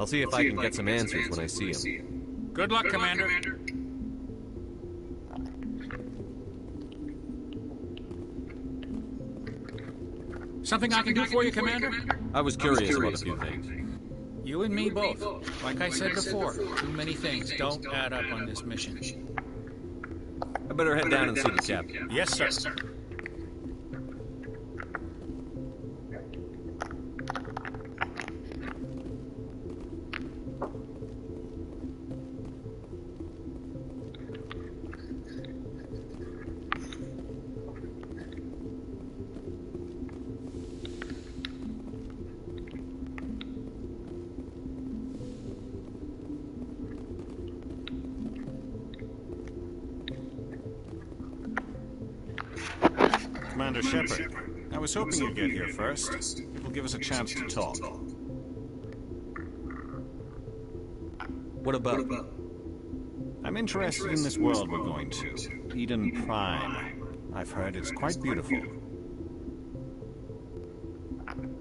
I'll see if I can get some answers when I see him. Good luck, Commander. Something I can do for you, Commander? I was curious about a few things. You and me both. Like I said before, too many things don't add up on this mission. I better head down and see the captain. Yes, sir. Commander Shepard, I was hoping you'd get here first. It will give us a chance to talk. What about? I'm interested in this world we're going to. Eden Prime. I've heard it's quite beautiful.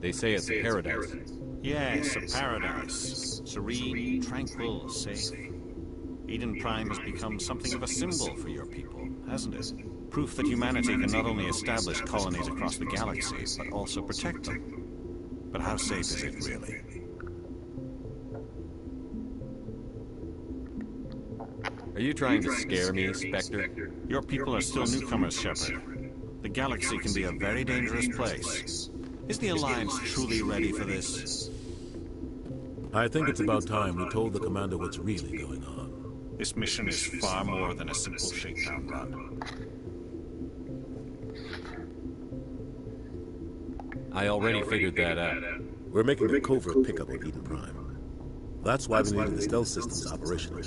They say it's a paradise. Yes, a paradise. Serene, tranquil, safe. Eden Prime has become something of a symbol for your people, hasn't it? Proof that humanity can not only establish colonies across the galaxy, but also protect them. But how safe is it, really? Are you trying to scare me, Spectre? Your people are still newcomers, Shepard. The galaxy can be a very dangerous place. Is the Alliance truly ready for this? I think it's about time we told the Commander what's really going on. This mission is far more than a simple shakedown run. I already figured that out. We're making a covert pickup of Eden Prime. That's why we needed the stealth systems operational.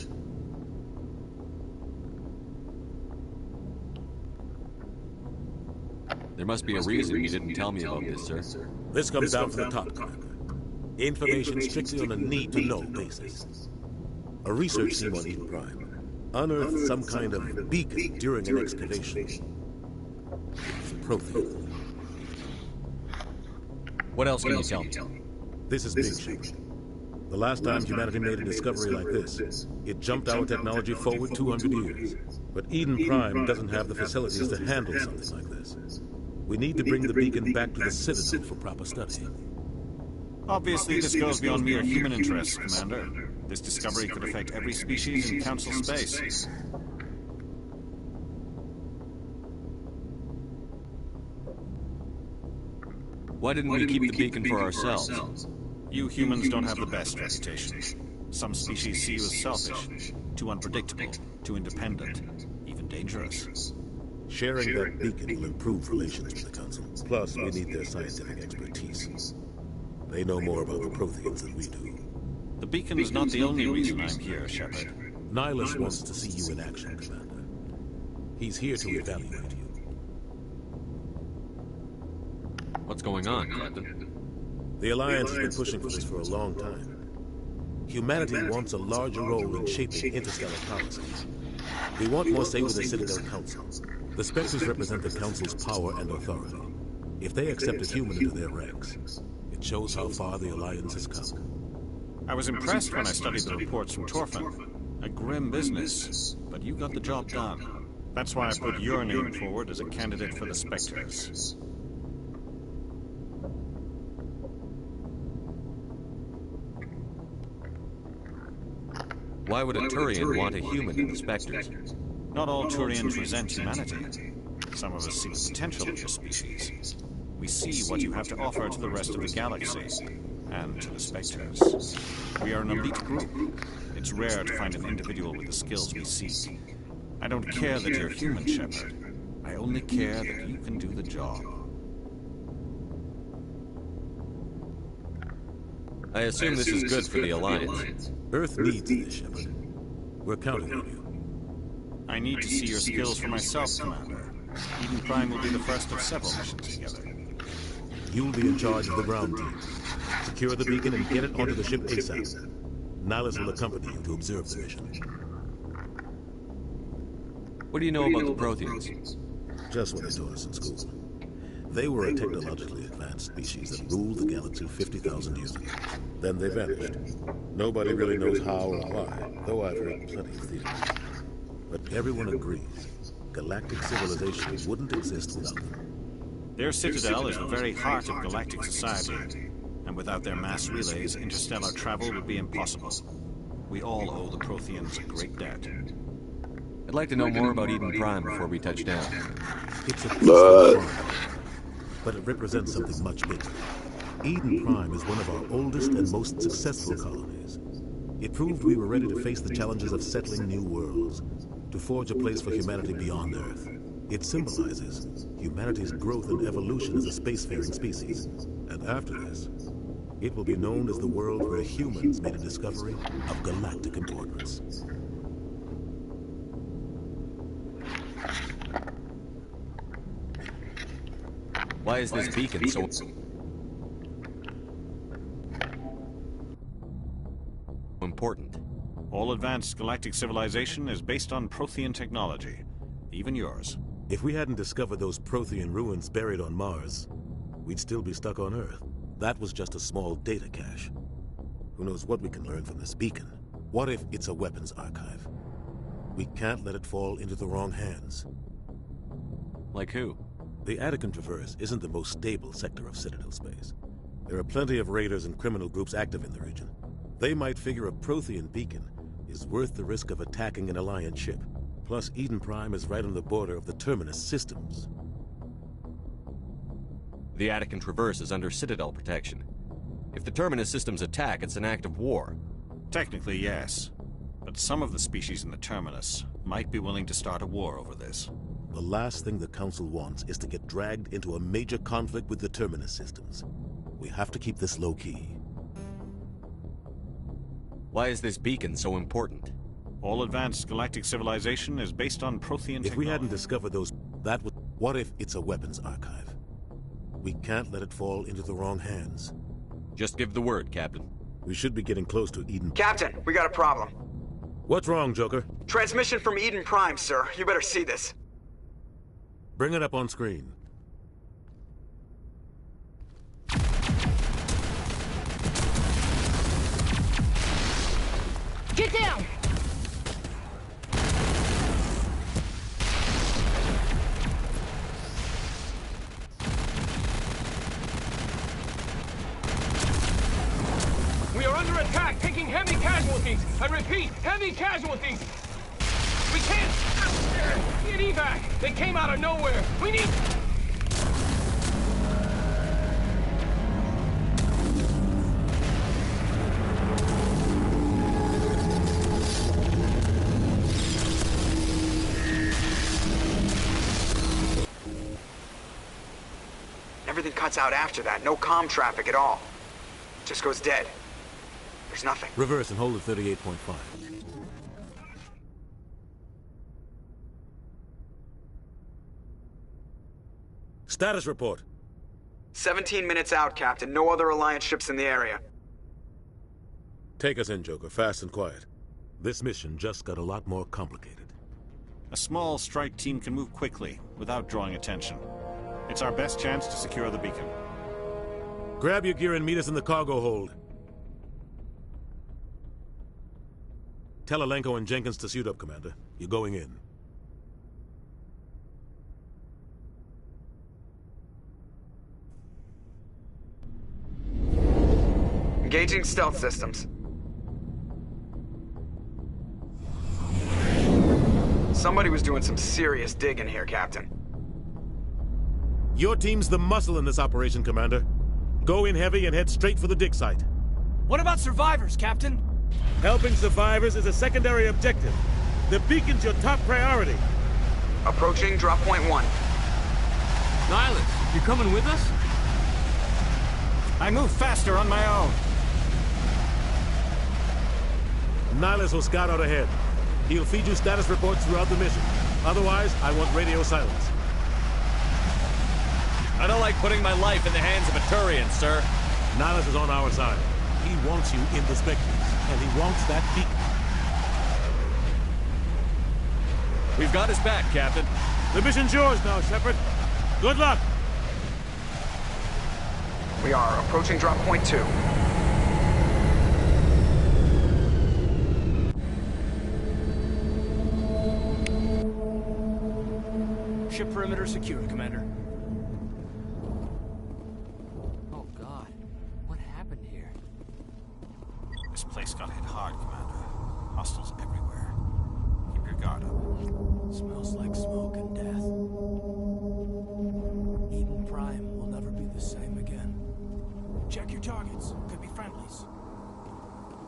There must be a reason you didn't tell me about this, sir. This comes down from the top, Commander. Information strictly on a need-to-know basis. A research team on Eden Prime unearthed some kind of beacon during an excavation. It's a Prothean. What else can you tell me? This is big, Shepard. The last time humanity made a discovery like this, it jumped our technology forward 200 years. But Eden Prime doesn't have the facilities to handle something like this. We need to bring the beacon back to the Citadel for proper study. Obviously, this goes beyond mere human interests, Commander. This discovery could affect every species in Council space. Why didn't we keep the beacon for ourselves? You humans don't have the best reputation. Some species see you as selfish, too unpredictable, too independent, even dangerous. Sharing that beacon will improve relations with the Council. Plus, we need their scientific expertise. They know more about the Protheans than we do. The beacon is not the only reason I'm here, Shepard. Nihilus wants to see you in action, Commander. He's here to evaluate you. What's going on, Captain? The Alliance has been pushing for this for a long time. Humanity wants a larger role in shaping interstellar policy. We want more say with the Citadel Council. The Spectres represent the Council's power and authority. If they accept a human into their ranks, it shows how far the Alliance has come. I was impressed when I studied the reports from Torfan. A grim business, but you got the job done. That's why I put your name forward as a candidate for the Spectres. Why would a Turian want a human in the Spectres? Not all Turians resent humanity. Some of us see the potential of your species. We see what you have to offer to the rest of the galaxy, and to the Spectres. We are an elite group. It's rare to find an individual with the skills we seek. I don't care that you're human, Shepard. I only care that you can do the job. I assume this is good for the Alliance. Earth needs this, Shepard. We're counting on you. I need to see your skills for myself, Commander. Eden Prime will be the first of several missions together. You'll be in charge of the ground team. Secure the beacon and get it onto the ship ASAP. Nihilus will accompany you to observe the mission. What do you know about the Protheans? Just what they taught us in school. They were a technologically advanced species that ruled the galaxy 50,000 years ago. Then they vanished. Nobody really knows how or why, though I've heard plenty of theories. But everyone agrees galactic civilization wouldn't exist without them. Their citadel is the very heart of galactic society, and without their mass relays, interstellar travel would be impossible. We all owe the Protheans a great debt. I'd like to know more about Eden Prime before we touch down. It's a peaceful planet, but it represents something much bigger. Eden Prime is one of our oldest and most successful colonies. It proved we were ready to face the challenges of settling new worlds, to forge a place for humanity beyond Earth. It symbolizes humanity's growth and evolution as a spacefaring species. And after this, it will be known as the world where humans made a discovery of galactic importance. Why is this beacon so important? All advanced galactic civilization is based on Prothean technology, even yours. If we hadn't discovered those Prothean ruins buried on Mars, we'd still be stuck on Earth. That was just a small data cache. Who knows what we can learn from this beacon? What if it's a weapons archive? We can't let it fall into the wrong hands. Like who? The Attican Traverse isn't the most stable sector of Citadel space. There are plenty of raiders and criminal groups active in the region. They might figure a Prothean beacon is worth the risk of attacking an Alliance ship. Plus, Eden Prime is right on the border of the Terminus systems. The Attican Traverse is under Citadel protection. If the Terminus systems attack, it's an act of war. Technically, yes. But some of the species in the Terminus might be willing to start a war over this. The last thing the Council wants is to get dragged into a major conflict with the Terminus systems. We have to keep this low-key. Why is this beacon so important? All advanced galactic civilization is based on Prothean technology. If we hadn't discovered those, that would... What if it's a weapons archive? We can't let it fall into the wrong hands. Just give the word, Captain. We should be getting close to Eden... Captain, we got a problem. What's wrong, Joker? Transmission from Eden Prime, sir. You better see this. Bring it up on screen. Get down! We are under attack, taking heavy casualties. I repeat, heavy casualties. We can't get evac. They came out of nowhere. We need... Everything cuts out after that. No comm traffic at all. Just goes dead. There's nothing. Reverse and hold at 38.5. Status report. 17 minutes out, Captain. No other Alliance ships in the area. Take us in, Joker, fast and quiet. This mission just got a lot more complicated. A small strike team can move quickly, without drawing attention. It's our best chance to secure the beacon. Grab your gear and meet us in the cargo hold. Tell Alenko and Jenkins to suit up, Commander. You're going in. Engaging stealth systems. Somebody was doing some serious digging here, Captain. Your team's the muscle in this operation, Commander. Go in heavy and head straight for the dig site. What about survivors, Captain? Helping survivors is a secondary objective. The beacon's your top priority. Approaching drop point 1. Nihilus, you coming with us? I move faster on my own. Nihilus will scout out ahead. He'll feed you status reports throughout the mission. Otherwise, I want radio silence. I don't like putting my life in the hands of a Turian, sir. Nihilus is on our side. He wants you in the Spectres, and he wants that beacon. We've got his back, Captain. The mission's yours now, Shepard. Good luck! We are approaching drop point 2. Ship perimeter secured, Commander. Oh God, what happened here? This place got hit hard, Commander. Hostiles everywhere. Keep your guard up. Smells like smoke and death. Eden Prime will never be the same again. Check your targets. Could be friendlies.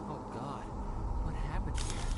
Oh God, what happened here?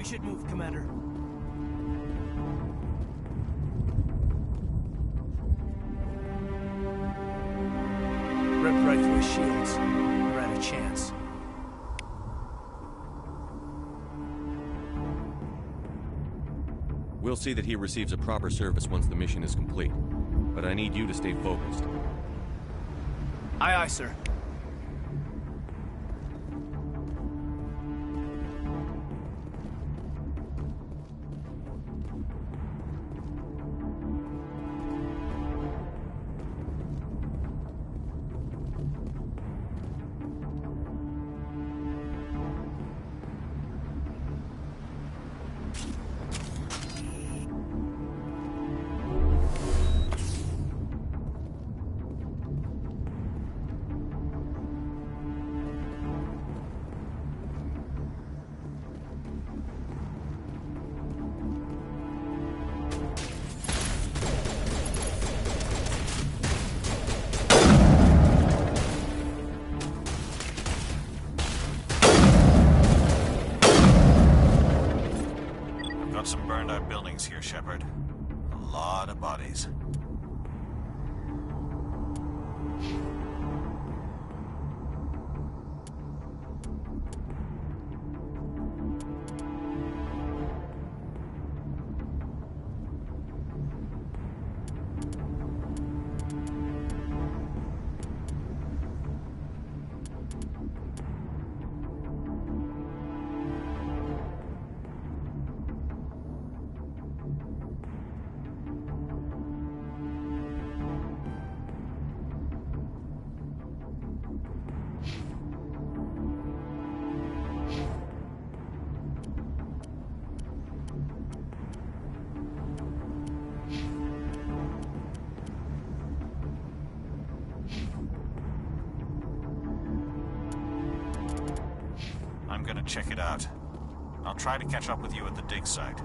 We should move, Commander. Ripped right through his shields. Never had a chance. We'll see that he receives a proper service once the mission is complete. But I need you to stay focused. Aye, aye, sir. Got some burned out buildings here, Shepard. A lot of bodies. I'm gonna check it out. I'll try to catch up with you at the dig site.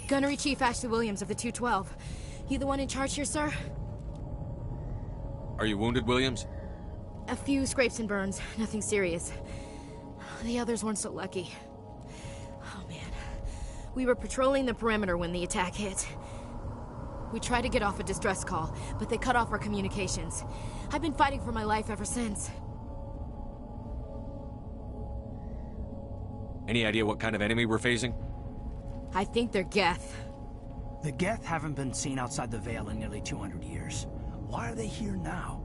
Gunnery Chief Ashley Williams of the 212. You the one in charge here, sir? Are you wounded, Williams? A few scrapes and burns, nothing serious. The others weren't so lucky. Oh man. We were patrolling the perimeter when the attack hit. We tried to get off a distress call, but they cut off our communications. I've been fighting for my life ever since. Any idea what kind of enemy we're facing? I think they're Geth. The Geth haven't been seen outside the Veil in nearly 200 years. Why are they here now?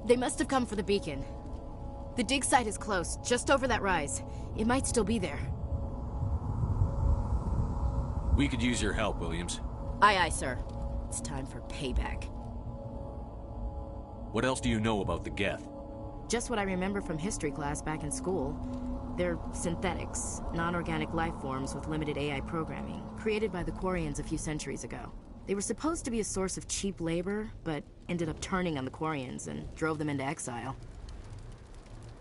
They must have come for the beacon. The dig site is close, just over that rise. It might still be there. We could use your help, Williams. Aye, aye, sir. It's time for payback. What else do you know about the Geth? Just what I remember from history class back in school. They're synthetics, non-organic life forms with limited AI programming, created by the Quarians a few centuries ago. They were supposed to be a source of cheap labor, but ended up turning on the Quarians and drove them into exile.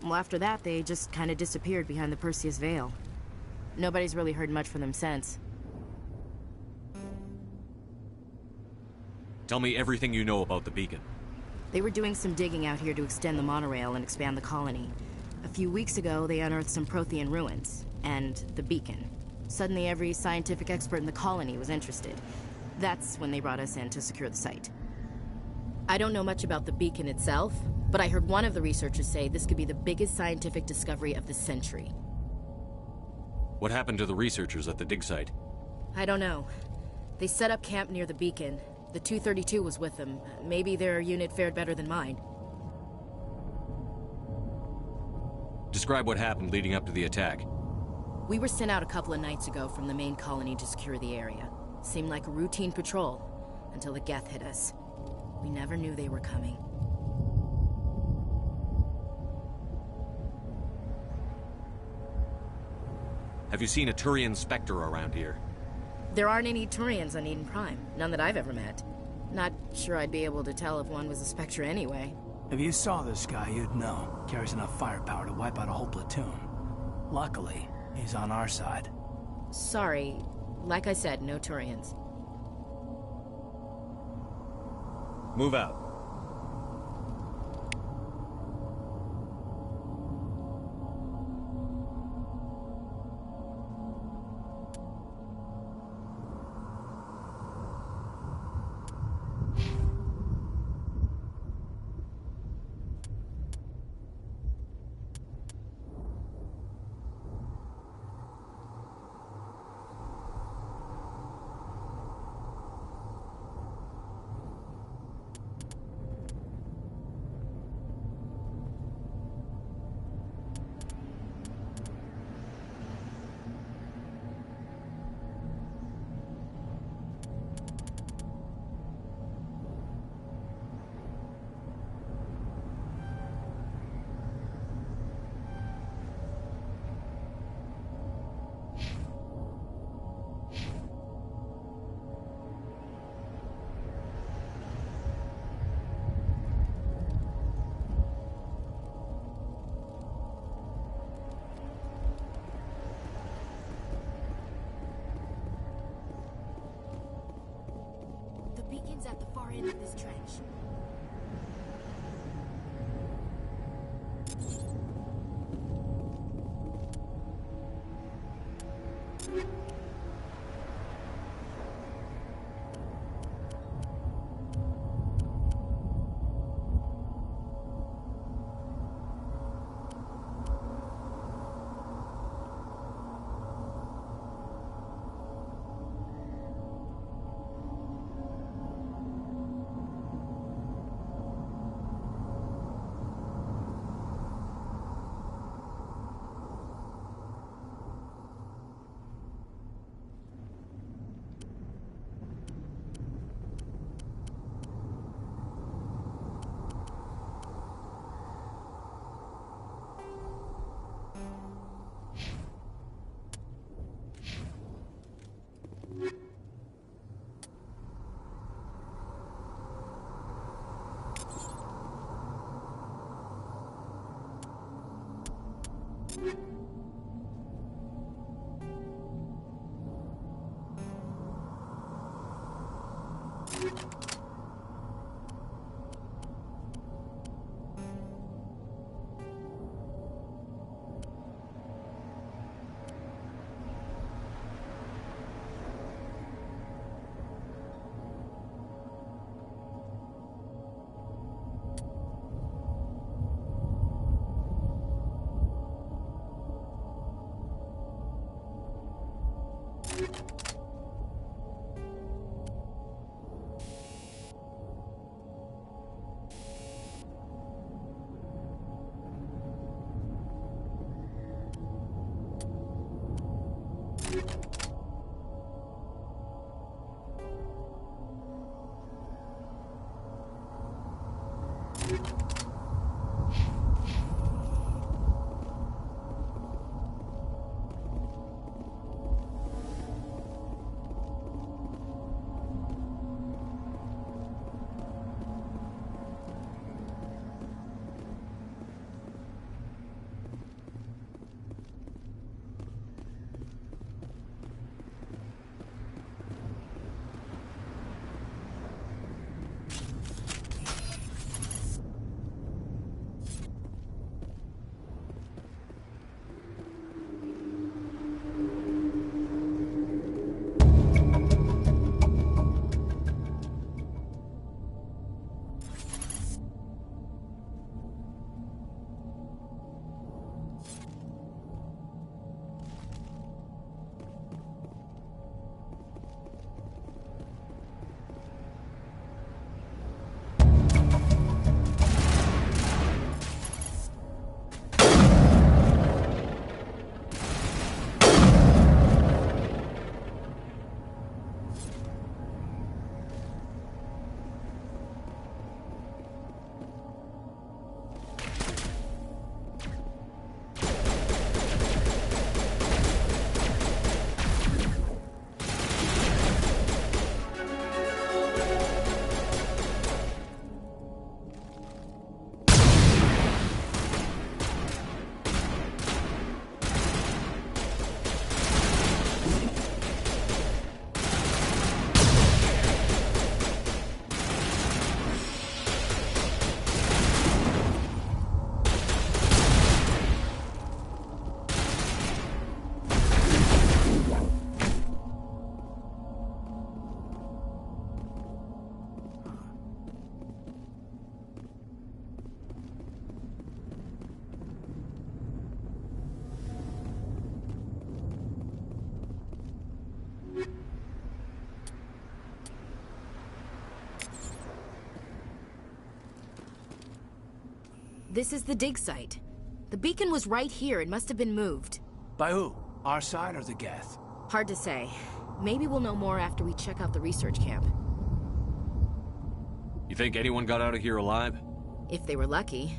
Well, after that, they just kind of disappeared behind the Perseus Veil. Nobody's really heard much from them since. Tell me everything you know about the beacon. They were doing some digging out here to extend the monorail and expand the colony. A few weeks ago, they unearthed some Prothean ruins, and the beacon. Suddenly, every scientific expert in the colony was interested. That's when they brought us in to secure the site. I don't know much about the beacon itself, but I heard one of the researchers say this could be the biggest scientific discovery of the century. What happened to the researchers at the dig site? I don't know. They set up camp near the beacon. The 232 was with them. Maybe their unit fared better than mine. Describe what happened leading up to the attack. We were sent out a couple of nights ago from the main colony to secure the area. Seemed like a routine patrol, until the Geth hit us. We never knew they were coming. Have you seen a Turian Spectre around here? There aren't any Turians on Eden Prime. None that I've ever met. Not sure I'd be able to tell if one was a Spectre anyway. If you saw this guy, you'd know. Carries enough firepower to wipe out a whole platoon. Luckily, he's on our side. Sorry. Like I said, no Turians. Move out. is at the far end of this trench. This is the dig site. The beacon was right here. It must have been moved. By who? Our side or the Geth? Hard to say. Maybe we'll know more after we check out the research camp. You think anyone got out of here alive? If they were lucky.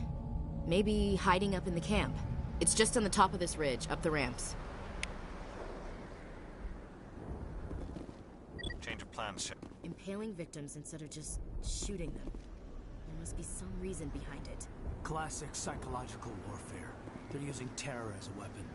Maybe hiding up in the camp. It's just on the top of this ridge, up the ramps. Change of plans. Impaling victims instead of just shooting them. There must be some reason behind it. Classic psychological warfare. They're using terror as a weapon.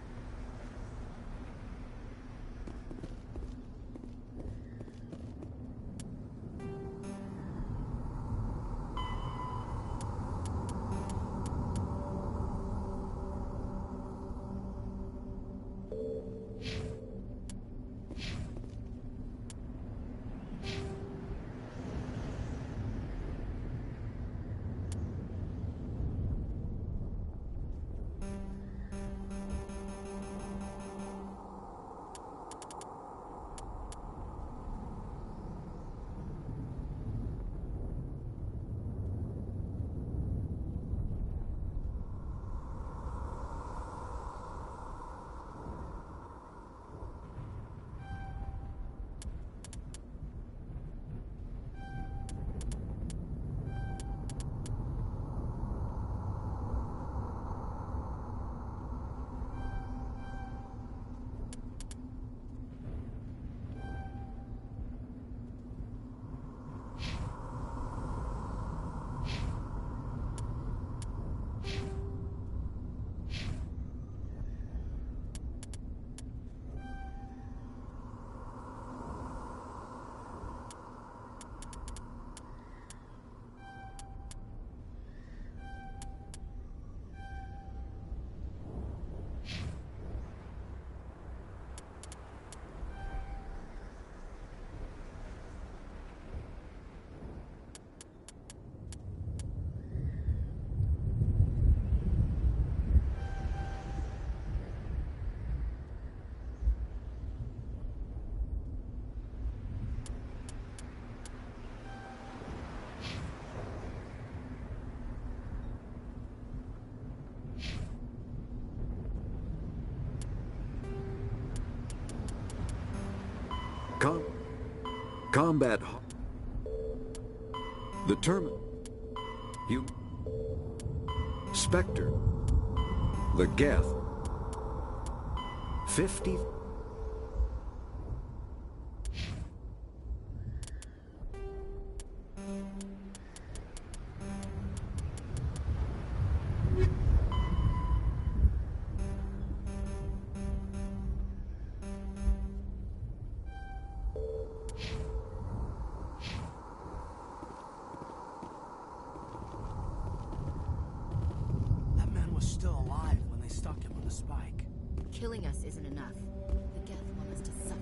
Combat... The term... You... Spectre. The Geth. 50... Still alive when they stuck him on the spike. Killing us isn't enough. The Geth want us to suffer.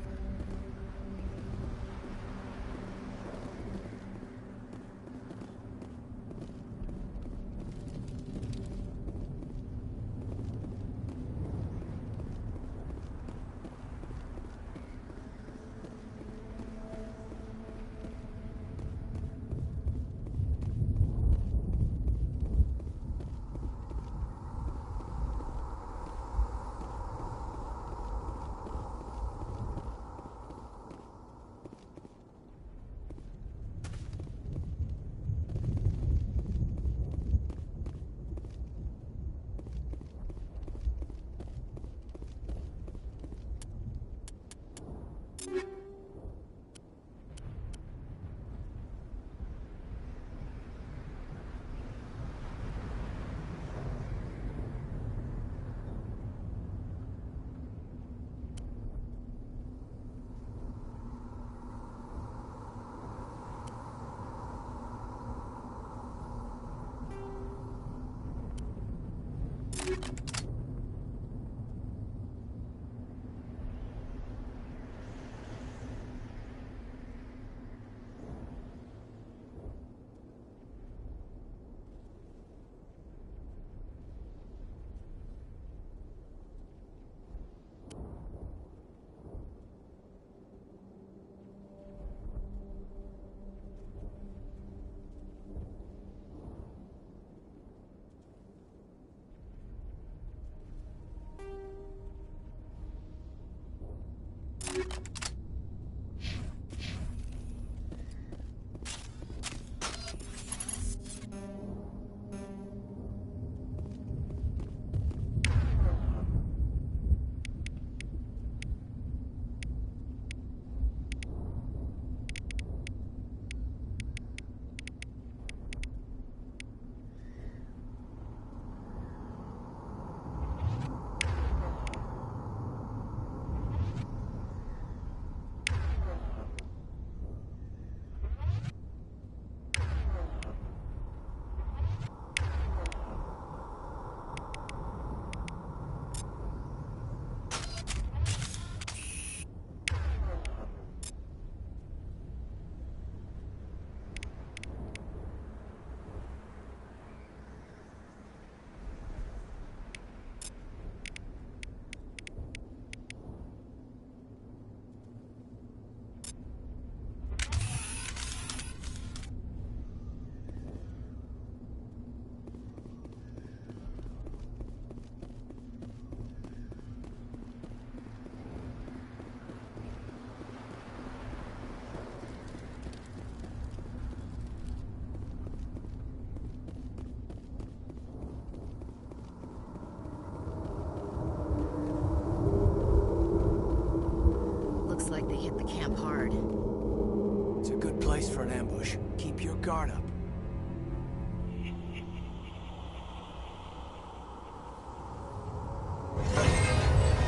For an ambush. Keep your guard up.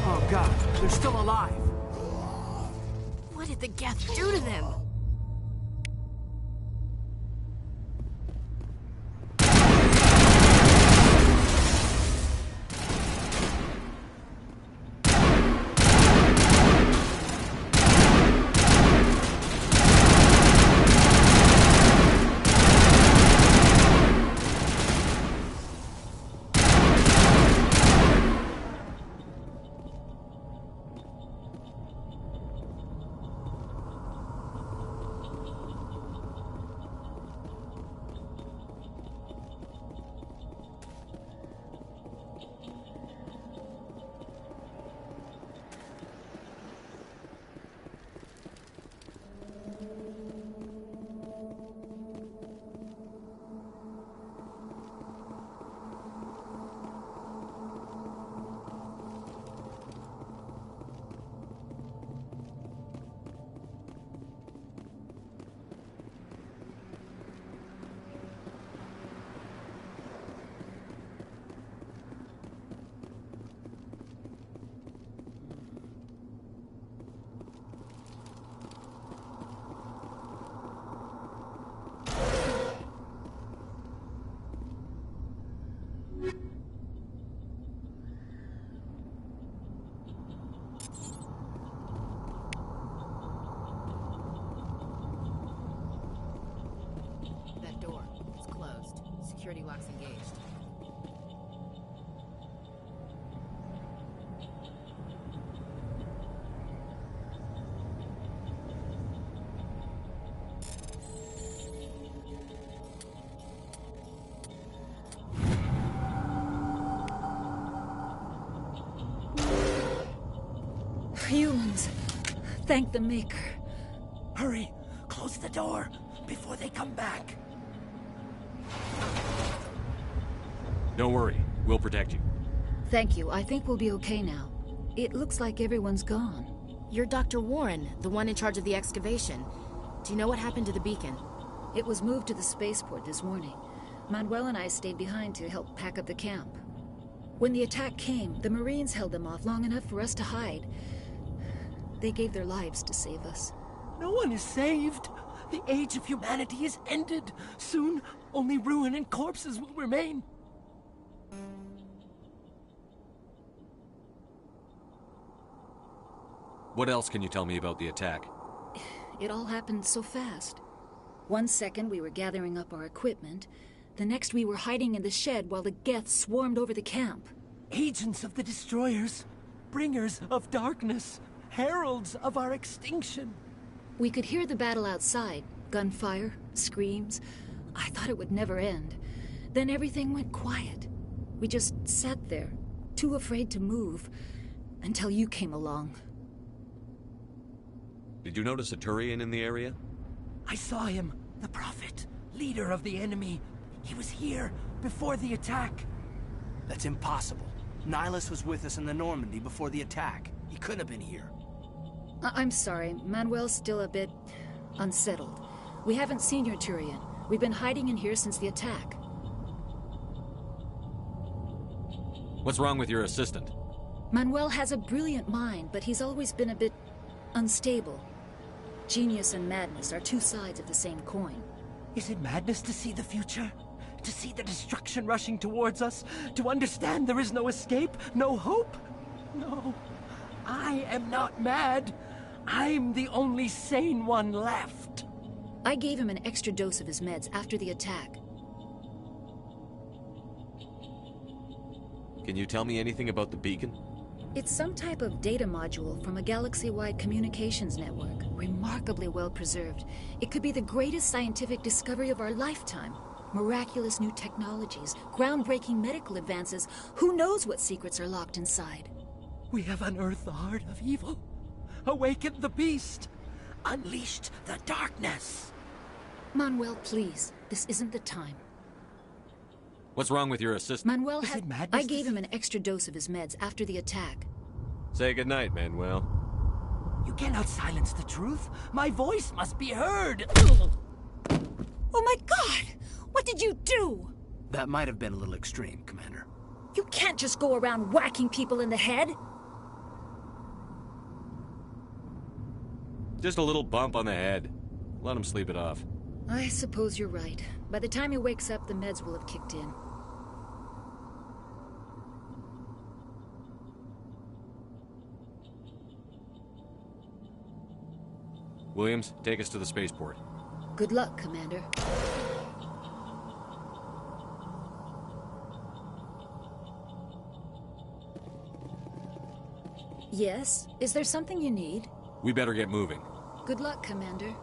Oh god, they're still alive. What did the Geth do to them? security locks engaged. Humans. Thank the Maker. Hurry! Close the door before they come back. Don't worry. We'll protect you. Thank you. I think we'll be okay now. It looks like everyone's gone. You're Dr. Warren, the one in charge of the excavation. Do you know what happened to the beacon? It was moved to the spaceport this morning. Manuel and I stayed behind to help pack up the camp. When the attack came, the Marines held them off long enough for us to hide. They gave their lives to save us. No one is saved. The age of humanity is ended. Soon, only ruin and corpses will remain. What else can you tell me about the attack? It all happened so fast. 1 second we were gathering up our equipment. The next we were hiding in the shed while the Geth swarmed over the camp. Agents of the Destroyers. Bringers of darkness. Heralds of our extinction. We could hear the battle outside. Gunfire, screams. I thought it would never end. Then everything went quiet. We just sat there, too afraid to move, until you came along. Did you notice a Turian in the area? I saw him. The Prophet. Leader of the enemy. He was here before the attack. That's impossible. Nihilus was with us in the Normandy before the attack. He couldn't have been here. I'm sorry. Manuel's still a bit unsettled. We haven't seen your Turian. We've been hiding in here since the attack. What's wrong with your assistant? Manuel has a brilliant mind, but he's always been a bit unstable. Genius and madness are two sides of the same coin. Is it madness to see the future? To see the destruction rushing towards us? To understand there is no escape? No hope? No. I am not mad. I'm the only sane one left. I gave him an extra dose of his meds after the attack. Can you tell me anything about the beacon? It's some type of data module from a galaxy-wide communications network, remarkably well preserved. It could be the greatest scientific discovery of our lifetime. Miraculous new technologies, groundbreaking medical advances. Who knows what secrets are locked inside? We have unearthed the heart of evil, awakened the beast, unleashed the darkness. Manuel, please. This isn't the time. What's wrong with your assistant? Manuel had... I gave him an extra dose of his meds after the attack. Say goodnight, Manuel. You cannot silence the truth. My voice must be heard. Oh my God! What did you do? That might have been a little extreme, Commander. You can't just go around whacking people in the head. Just a little bump on the head. Let him sleep it off. I suppose you're right. By the time he wakes up, the meds will have kicked in. Williams, take us to the spaceport. Good luck, Commander. Yes? Is there something you need? We better get moving. Good luck, Commander.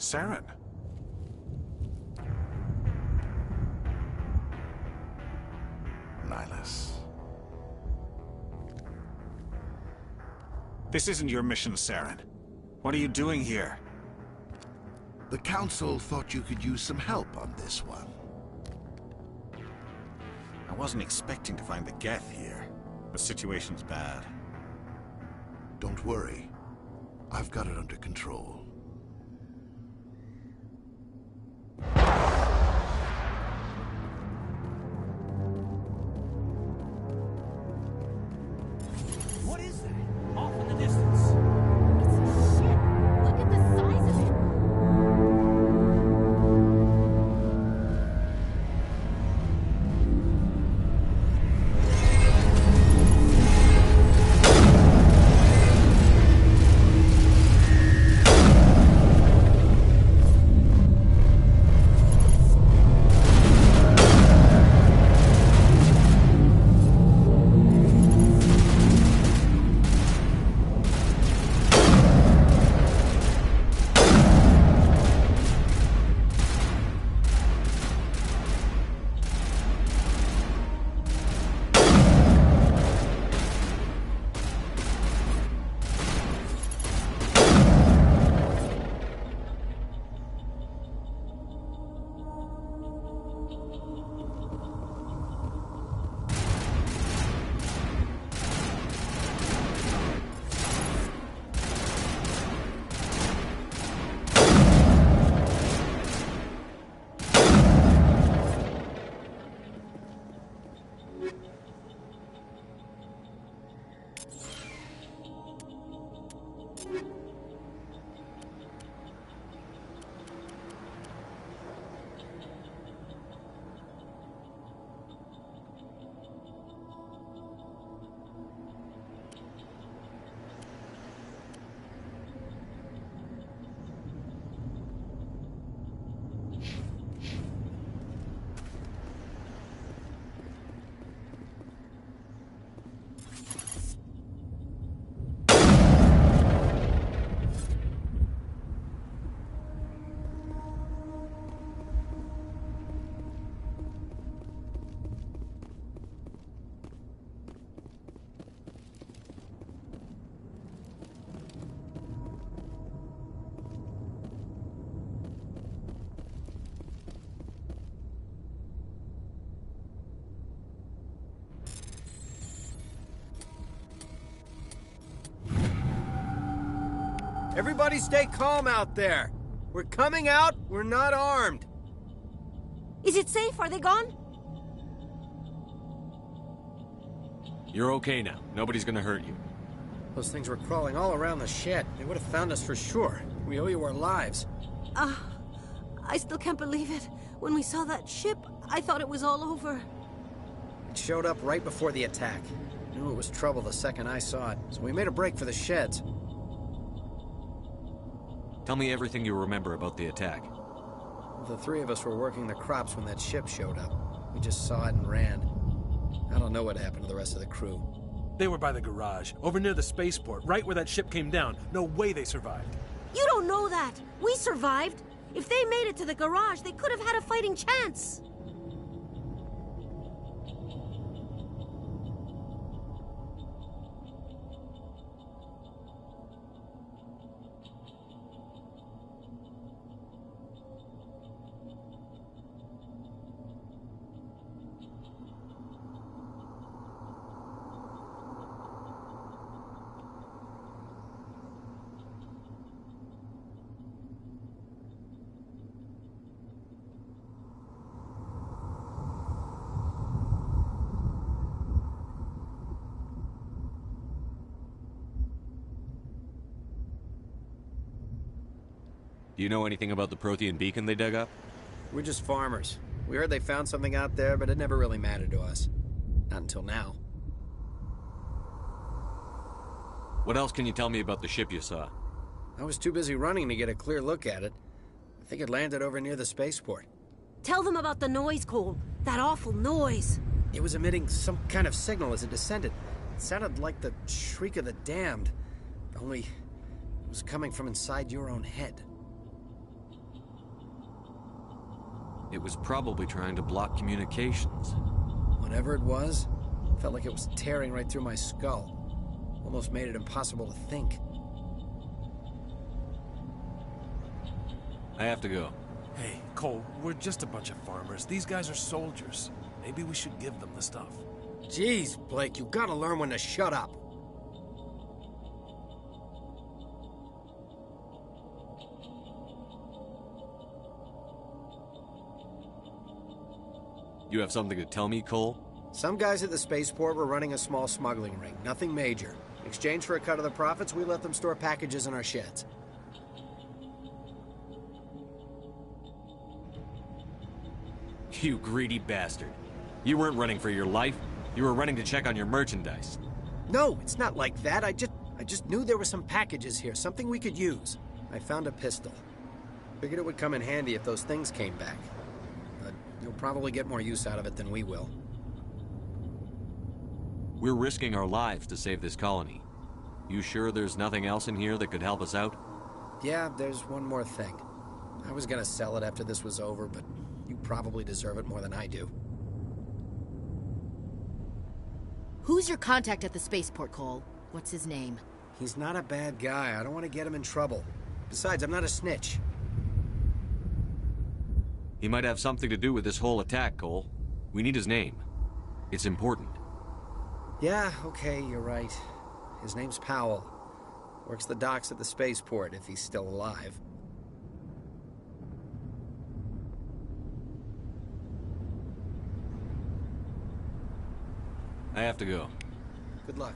Saren. Nihlus. This isn't your mission, Saren. What are you doing here? The Council thought you could use some help on this one. I wasn't expecting to find the Geth here. The situation's bad. Don't worry. I've got it under control. What is that? Off in the distance. It's a ship. Look at the size of it. Everybody stay calm out there. We're coming out, we're not armed. Is it safe? Are they gone? You're okay now. Nobody's gonna hurt you. Those things were crawling all around the shed. They would have found us for sure. We owe you our lives. I still can't believe it. When we saw that ship, I thought it was all over. It showed up right before the attack. Knew it was trouble the second I saw it, so we made a break for the sheds. Tell me everything you remember about the attack. The three of us were working the crops when that ship showed up. We just saw it and ran. I don't know what happened to the rest of the crew. They were by the garage, over near the spaceport, right where that ship came down. No way they survived. You don't know that. We survived. If they made it to the garage, they could have had a fighting chance. Do you know anything about the Prothean beacon they dug up? We're just farmers. We heard they found something out there, but it never really mattered to us. Not until now. What else can you tell me about the ship you saw? I was too busy running to get a clear look at it. I think it landed over near the spaceport. Tell them about the noise, Cole. That awful noise. It was emitting some kind of signal as it descended. It sounded like the shriek of the damned. Only it was coming from inside your own head. It was probably trying to block communications. Whatever it was, felt like it was tearing right through my skull. Almost made it impossible to think. I have to go. Hey, Cole, we're just a bunch of farmers. These guys are soldiers. Maybe we should give them the stuff. Jeez, Blake, you gotta learn when to shut up. You have something to tell me, Cole? Some guys at the spaceport were running a small smuggling ring, nothing major. In exchange for a cut of the profits, we let them store packages in our sheds. You greedy bastard. You weren't running for your life. You were running to check on your merchandise. No, it's not like that. I just knew there were some packages here, something we could use. I found a pistol. Figured it would come in handy if those things came back. But you'll probably get more use out of it than we will. We're risking our lives to save this colony. You sure there's nothing else in here that could help us out? Yeah, there's one more thing. I was gonna sell it after this was over, but you probably deserve it more than I do. Who's your contact at the spaceport, Cole? What's his name? He's not a bad guy. I don't want to get him in trouble. Besides, I'm not a snitch. He might have something to do with this whole attack, Cole. We need his name. It's important. Yeah, okay, you're right. His name's Powell. Works the docks at the spaceport, if he's still alive. I have to go. Good luck.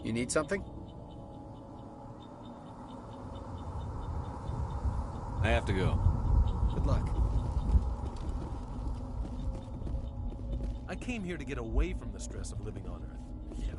You need something? I have to go. Good luck. I came here to get away from the stress of living on Earth. Yeah.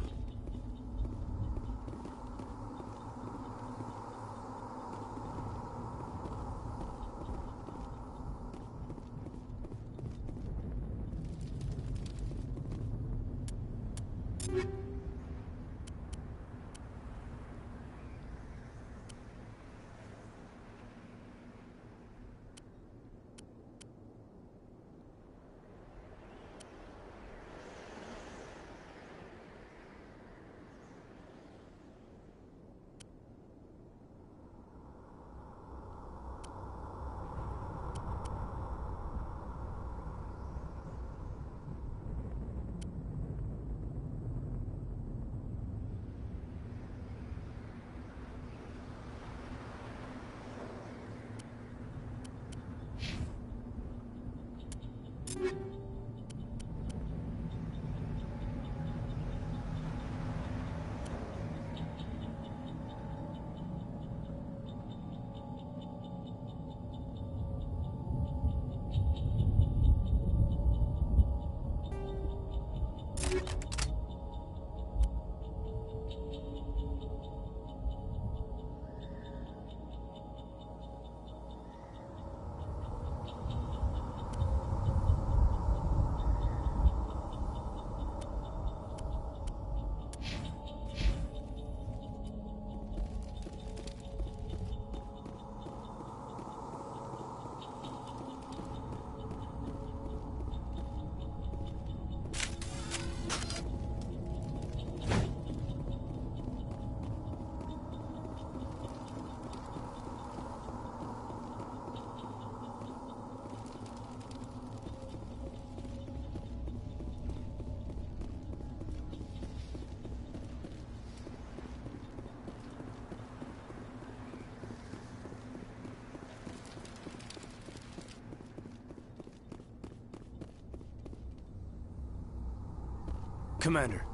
Commander,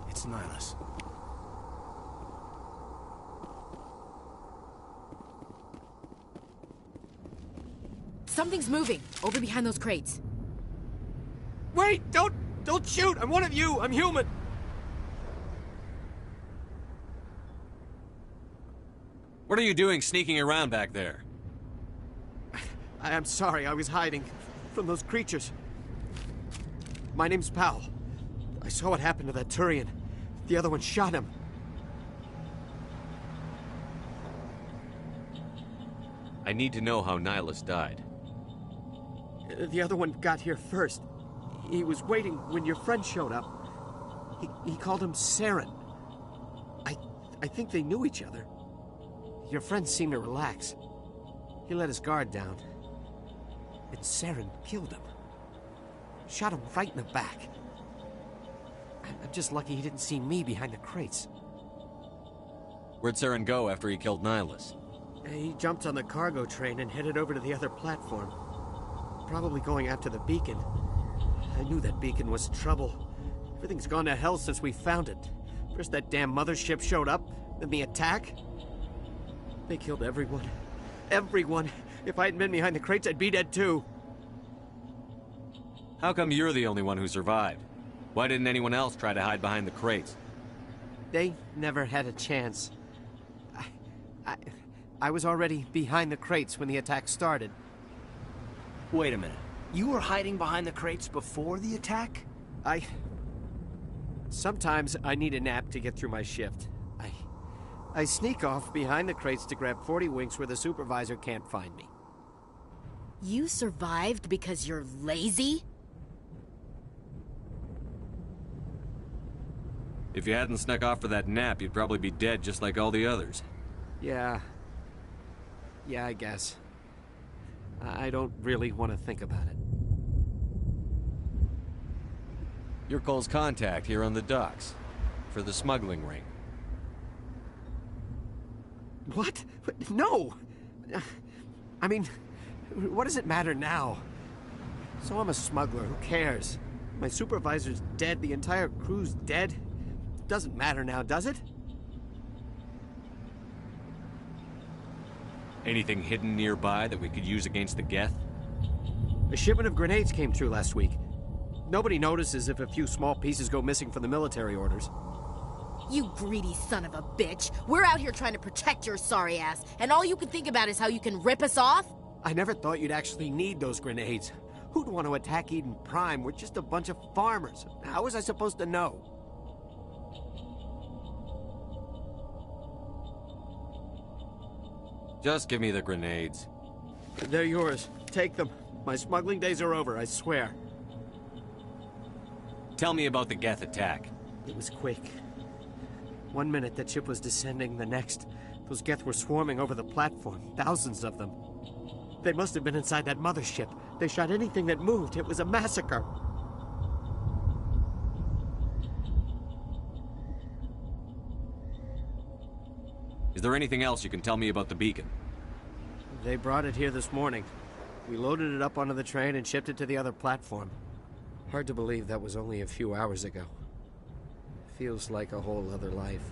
it's Nihilus. Something's moving, over behind those crates. Wait! Don't shoot! I'm one of you! I'm human! What are you doing sneaking around back there? I'm sorry, I was hiding from those creatures. My name's Powell. I saw what happened to that Turian. The other one shot him. I need to know how Nihilus died. The other one got here first. He was waiting when your friend showed up. He called him Saren. I think they knew each other. Your friend seemed to relax. He let his guard down. And Saren killed him. Shot him right in the back. I'm just lucky he didn't see me behind the crates. Where'd Saren go after he killed Nihilus? He jumped on the cargo train and headed over to the other platform. Probably going after the beacon. I knew that beacon was trouble. Everything's gone to hell since we found it. First that damn mothership showed up, then the attack. They killed everyone. Everyone. If I hadn't been behind the crates, I'd be dead too. How come you're the only one who survived? Why didn't anyone else try to hide behind the crates? They never had a chance. I was already behind the crates when the attack started. Wait a minute. You were hiding behind the crates before the attack? Sometimes I need a nap to get through my shift. I sneak off behind the crates to grab 40 winks where the supervisor can't find me. You survived because you're lazy? If you hadn't snuck off for that nap, you'd probably be dead just like all the others. Yeah, I guess. I don't really want to think about it. You're Cole's contact here on the docks. For the smuggling ring. What? No! I mean, what does it matter now? So I'm a smuggler, who cares? My supervisor's dead, the entire crew's dead. It doesn't matter now, does it? Anything hidden nearby that we could use against the Geth? A shipment of grenades came through last week. Nobody notices if a few small pieces go missing from the military orders. You greedy son of a bitch! We're out here trying to protect your sorry ass, and all you can think about is how you can rip us off? I never thought you'd actually need those grenades. Who'd want to attack Eden Prime? We're just a bunch of farmers. How was I supposed to know? Just give me the grenades. They're yours. Take them. My smuggling days are over, I swear. Tell me about the Geth attack. It was quick. 1 minute that ship was descending, the next, those Geth were swarming over the platform. Thousands of them. They must have been inside that mothership. They shot anything that moved. It was a massacre. Is there anything else you can tell me about the beacon? They brought it here this morning. We loaded it up onto the train and shipped it to the other platform. Hard to believe that was only a few hours ago. Feels like a whole other life.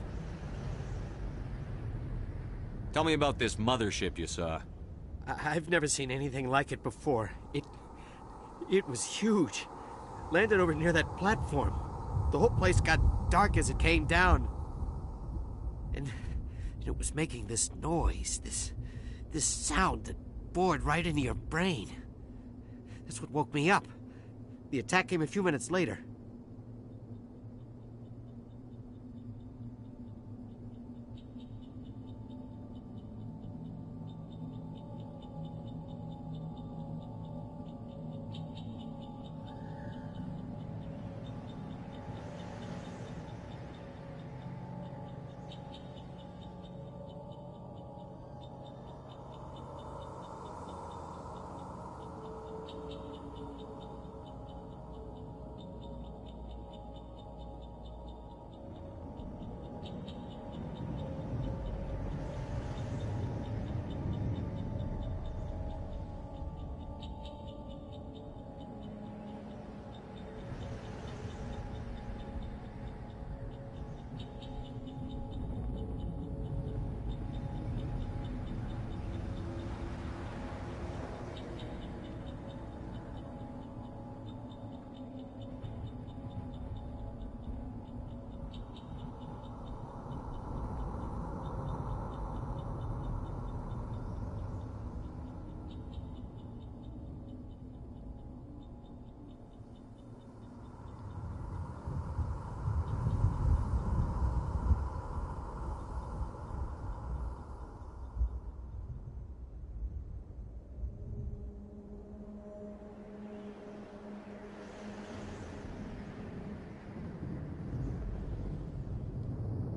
Tell me about this mothership you saw. I've never seen anything like it before. It was huge. Landed over near that platform. The whole place got dark as it came down. And it was making this noise, this sound that bored right into your brain. That's what woke me up. The attack came a few minutes later.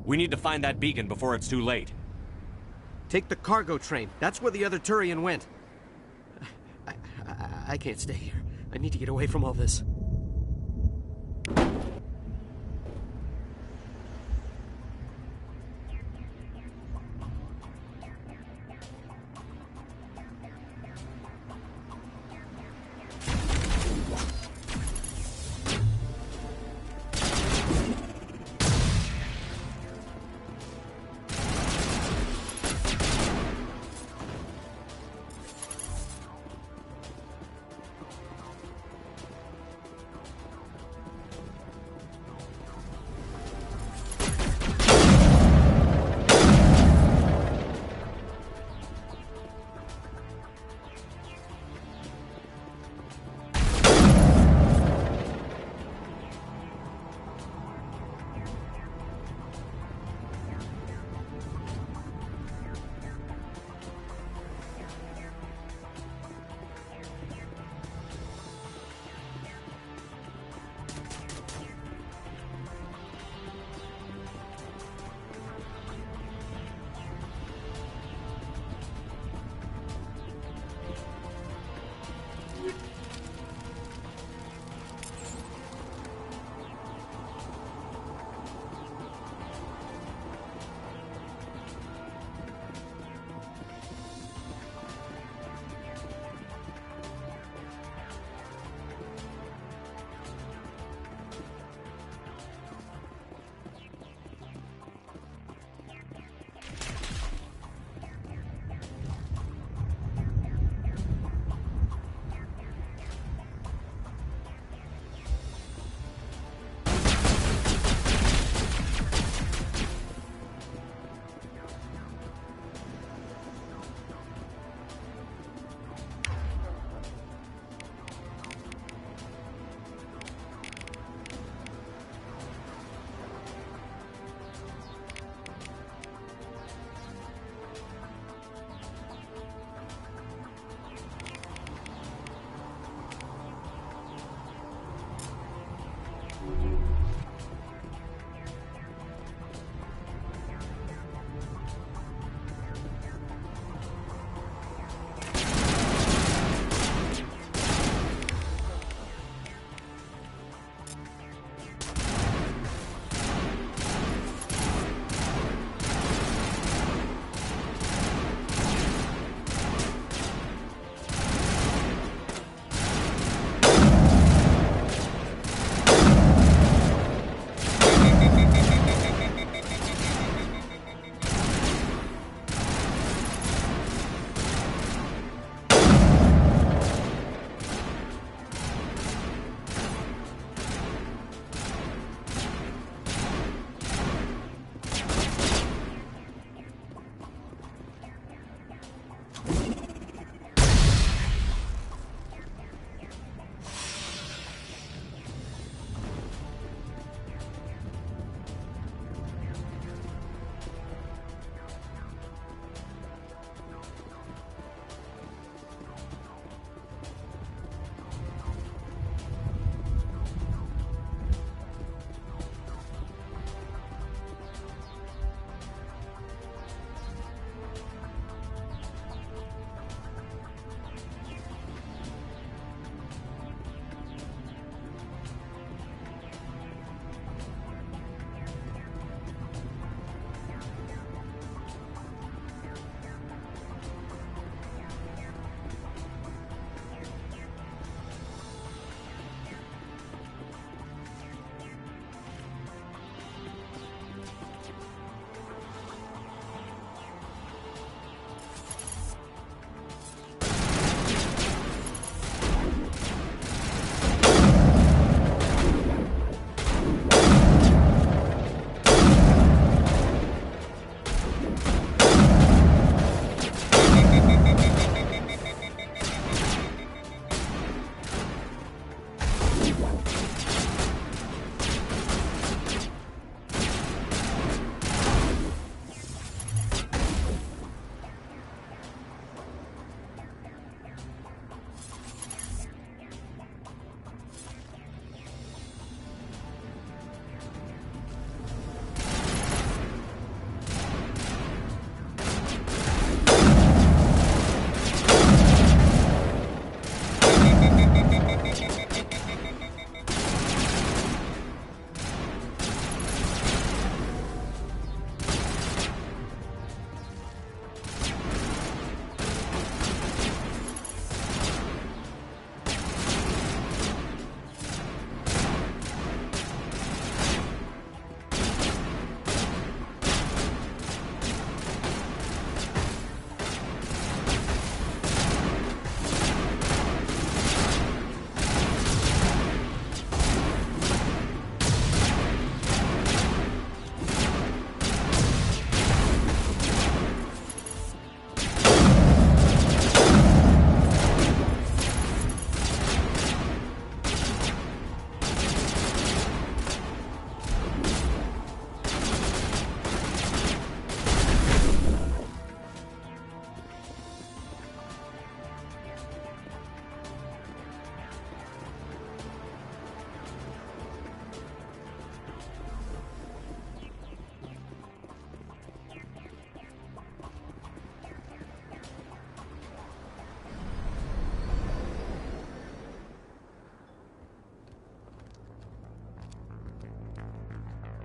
We need to find that beacon before it's too late. Take the cargo train. That's where the other Turian went. I can't stay here. I need to get away from all this.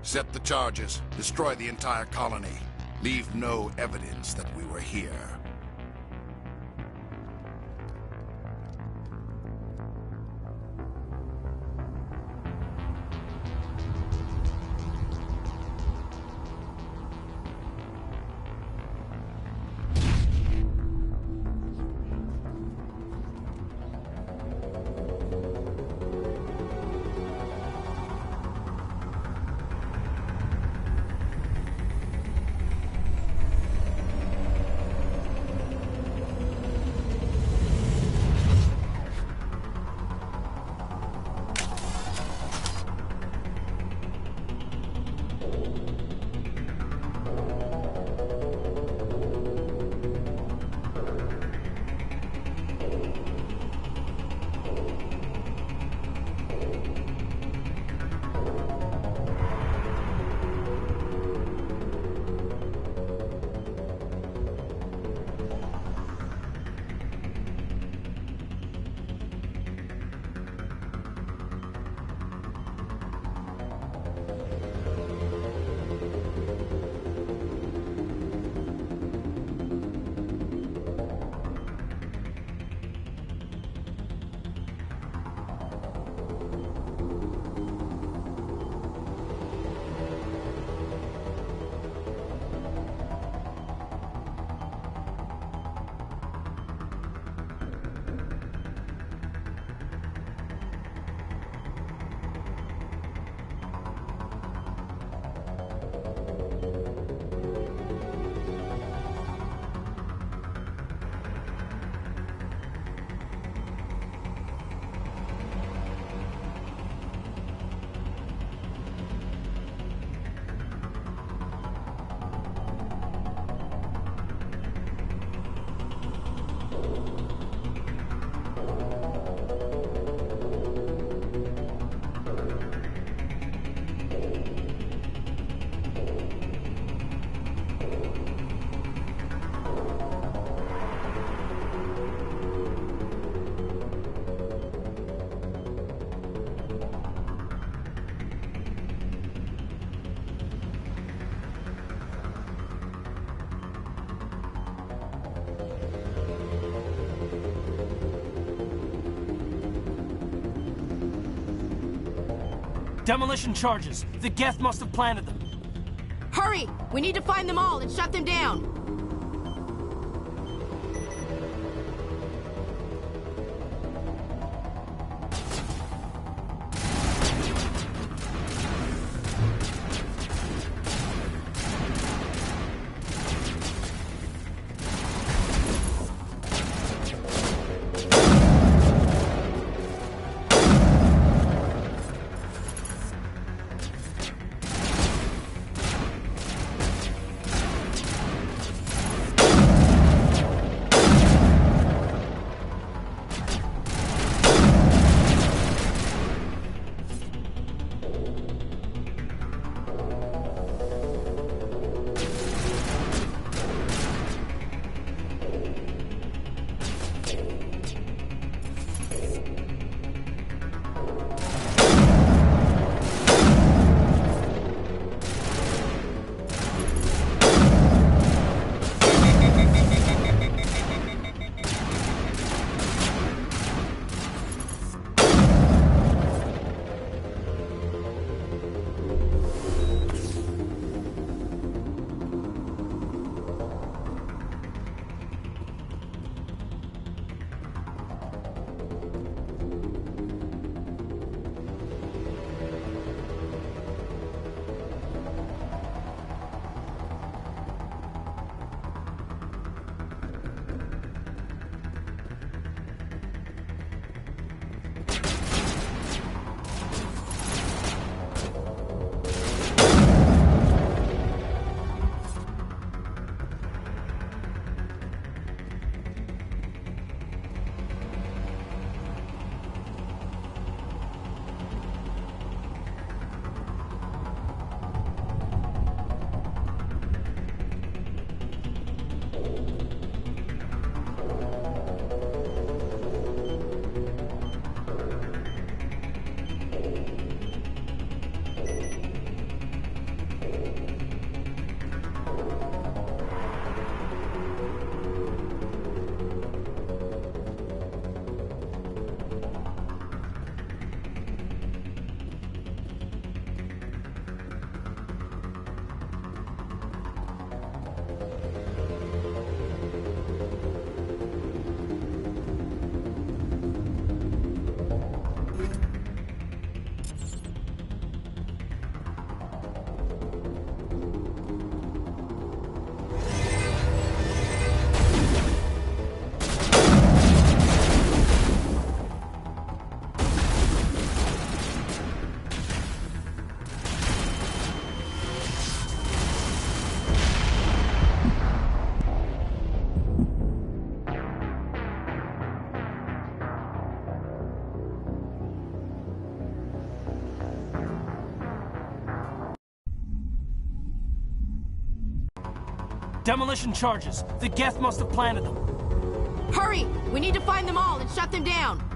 Set the charges. Destroy the entire colony. Leave no evidence that we were here. Demolition charges. The Geth must have planted them. Hurry! We need to find them all and shut them down. Demolition charges. The Geth must have planted them. Hurry! We need to find them all and shut them down!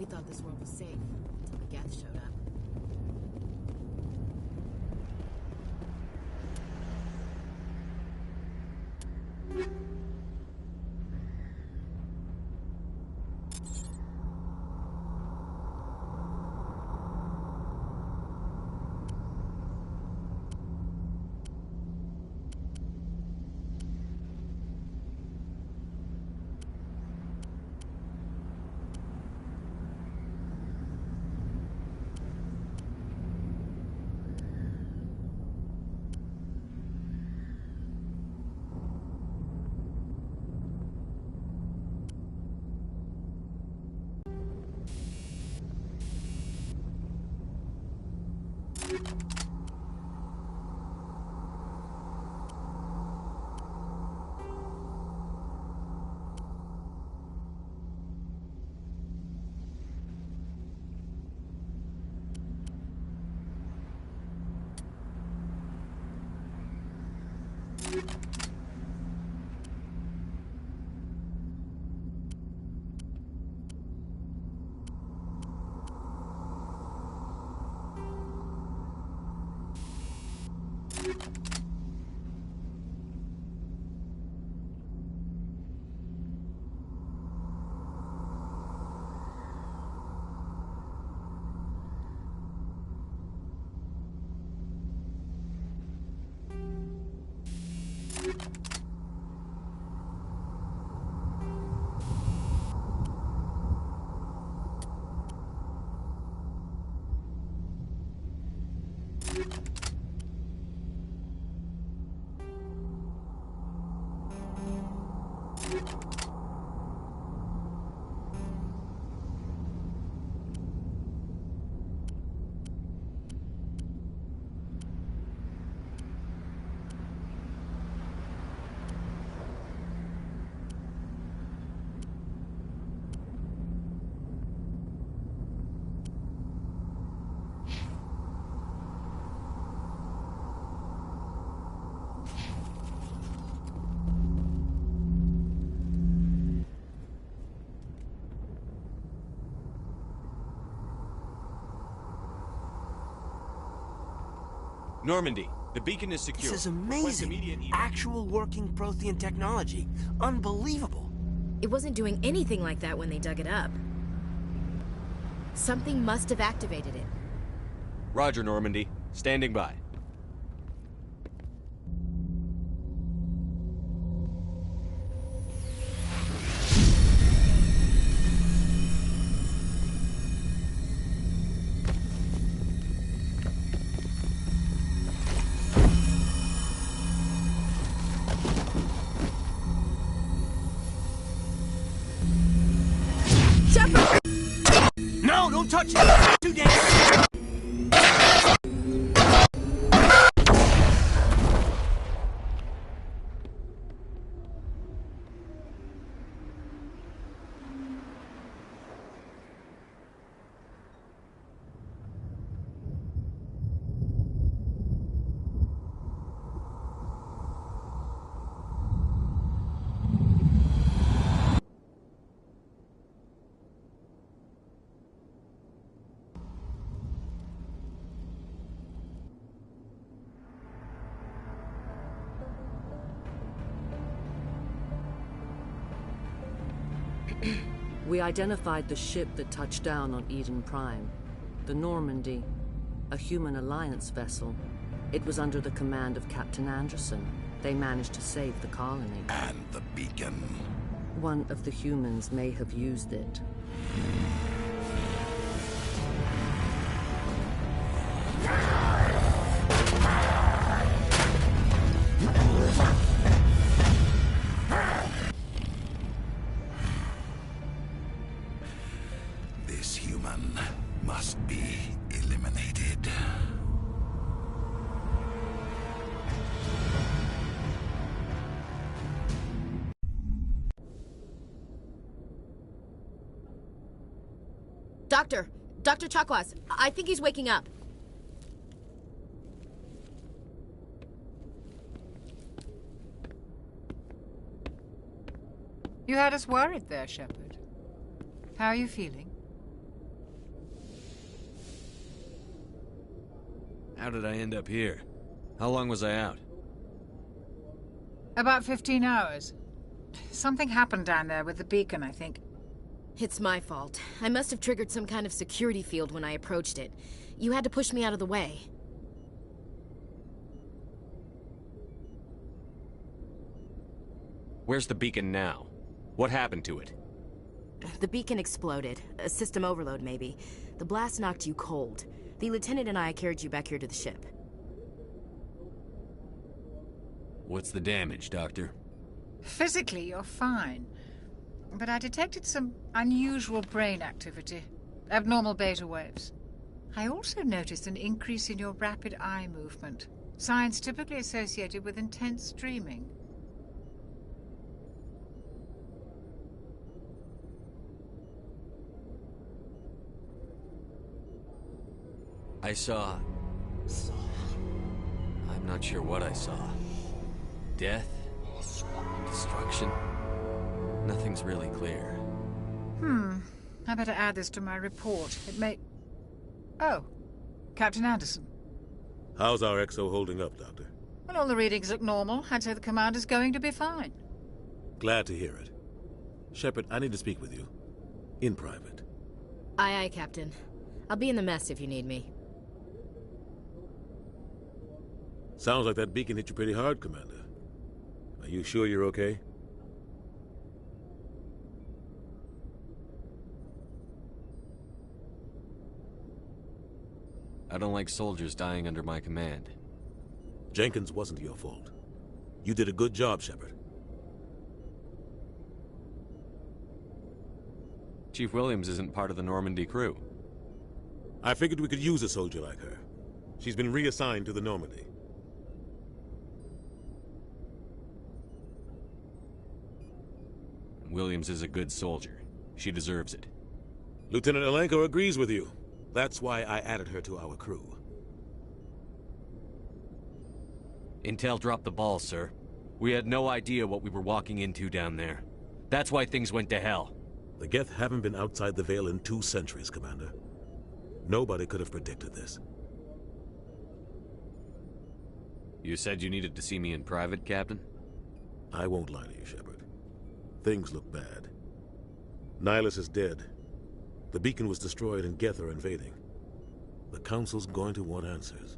We thought this world was safe until the Geth showed up. Normandy, the beacon is secure. This is amazing. Actual working Prothean technology. Unbelievable. It wasn't doing anything like that when they dug it up. Something must have activated it. Roger, Normandy. Standing by. No, don't touch it! Too dangerous! We identified the ship that touched down on Eden Prime. The Normandy, a human alliance vessel. It was under the command of Captain Anderson. They managed to save the colony. And the beacon. One of the humans may have used it. This human must be eliminated. Dr. Chakwas, I think he's waking up. You had us worried there, Shepard. How are you feeling? How did I end up here? How long was I out? About 15 hours. Something happened down there with the beacon, I think. It's my fault. I must have triggered some kind of security field when I approached it. You had to push me out of the way. Where's the beacon now? What happened to it? The beacon exploded. A system overload, maybe. The blast knocked you cold. The lieutenant and I carried you back here to the ship. What's the damage, Doctor? Physically, you're fine. But I detected some unusual brain activity. Abnormal beta waves. I also noticed an increase in your rapid eye movement. Signs typically associated with intense dreaming. I saw... I'm not sure what I saw. Death? Destruction? Nothing's really clear. I better add this to my report. It may... Oh, Captain Anderson. How's our XO holding up, Doctor? Well, all the readings look normal. I'd say the commander's going to be fine. Glad to hear it. Shepard, I need to speak with you. In private. Aye, aye, Captain. I'll be in the mess if you need me. Sounds like that beacon hit you pretty hard, Commander. Are you sure you're okay? I don't like soldiers dying under my command. Jenkins wasn't your fault. You did a good job, Shepard. Chief Williams isn't part of the Normandy crew. I figured we could use a soldier like her. She's been reassigned to the Normandy. Williams is a good soldier. She deserves it. Lieutenant Alenko agrees with you. That's why I added her to our crew. Intel dropped the ball, sir. We had no idea what we were walking into down there. That's why things went to hell. The Geth haven't been outside the Veil in 2 centuries, Commander. Nobody could have predicted this. You said you needed to see me in private, Captain? I won't lie to you, Shepard. Things look bad. Nihilus is dead. The beacon was destroyed and Geth are invading. The Council's going to want answers.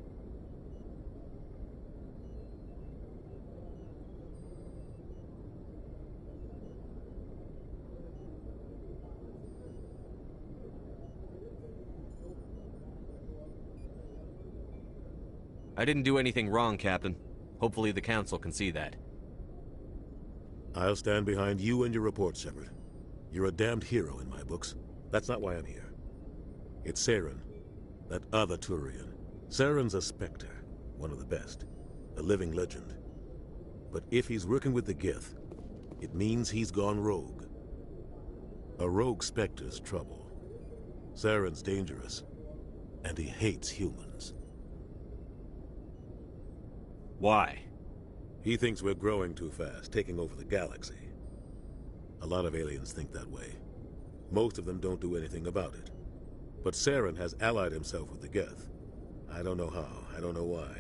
I didn't do anything wrong, Captain. Hopefully the Council can see that. I'll stand behind you and your report, Shepard. You're a damned hero in my books. That's not why I'm here. It's Saren, that other Turian. Saren's a Spectre, one of the best, a living legend. But if he's working with the Geth, it means he's gone rogue. A rogue Spectre's trouble. Saren's dangerous, and he hates humans. Why? He thinks we're growing too fast, taking over the galaxy. A lot of aliens think that way. Most of them don't do anything about it. But Saren has allied himself with the Geth. I don't know how, I don't know why.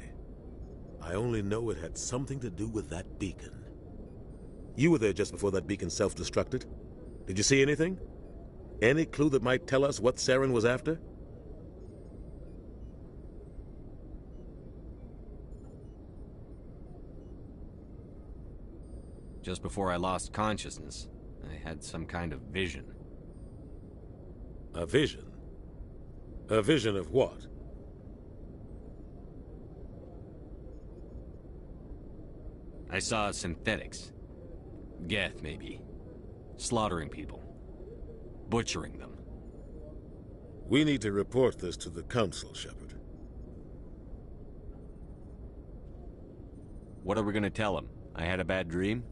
I only know it had something to do with that beacon. You were there just before that beacon self-destructed. Did you see anything? Any clue that might tell us what Saren was after? Just before I lost consciousness, I had some kind of vision. A vision? A vision of what? I saw synthetics. Geth, maybe. Slaughtering people. Butchering them. We need to report this to the Council, Shepard. What are we gonna tell them? I had a bad dream?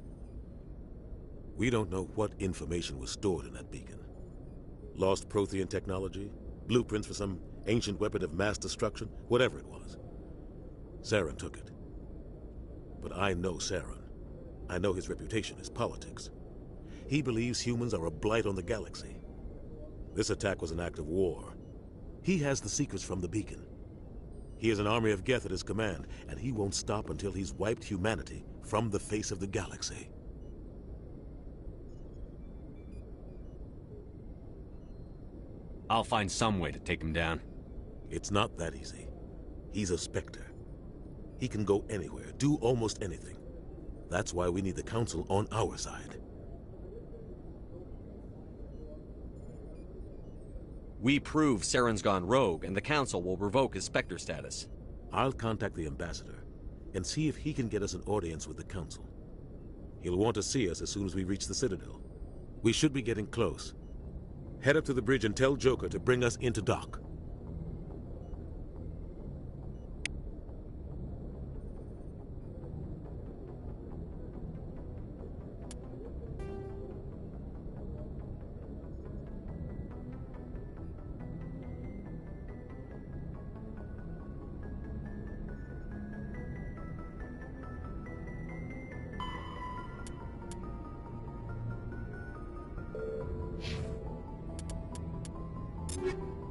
We don't know what information was stored in that beacon. Lost Prothean technology, blueprints for some ancient weapon of mass destruction, whatever it was. Saren took it. But I know Saren. I know his reputation is politics. He believes humans are a blight on the galaxy. This attack was an act of war. He has the secrets from the beacon. He has an army of Geth at his command, and he won't stop until he's wiped humanity from the face of the galaxy. I'll find some way to take him down. It's not that easy. He's a Spectre. He can go anywhere, do almost anything. That's why we need the Council on our side. We prove Saren's gone rogue, and the Council will revoke his Spectre status. I'll contact the Ambassador and see if he can get us an audience with the Council. He'll want to see us as soon as we reach the Citadel. We should be getting close. Head up to the bridge and tell Joker to bring us into dock. You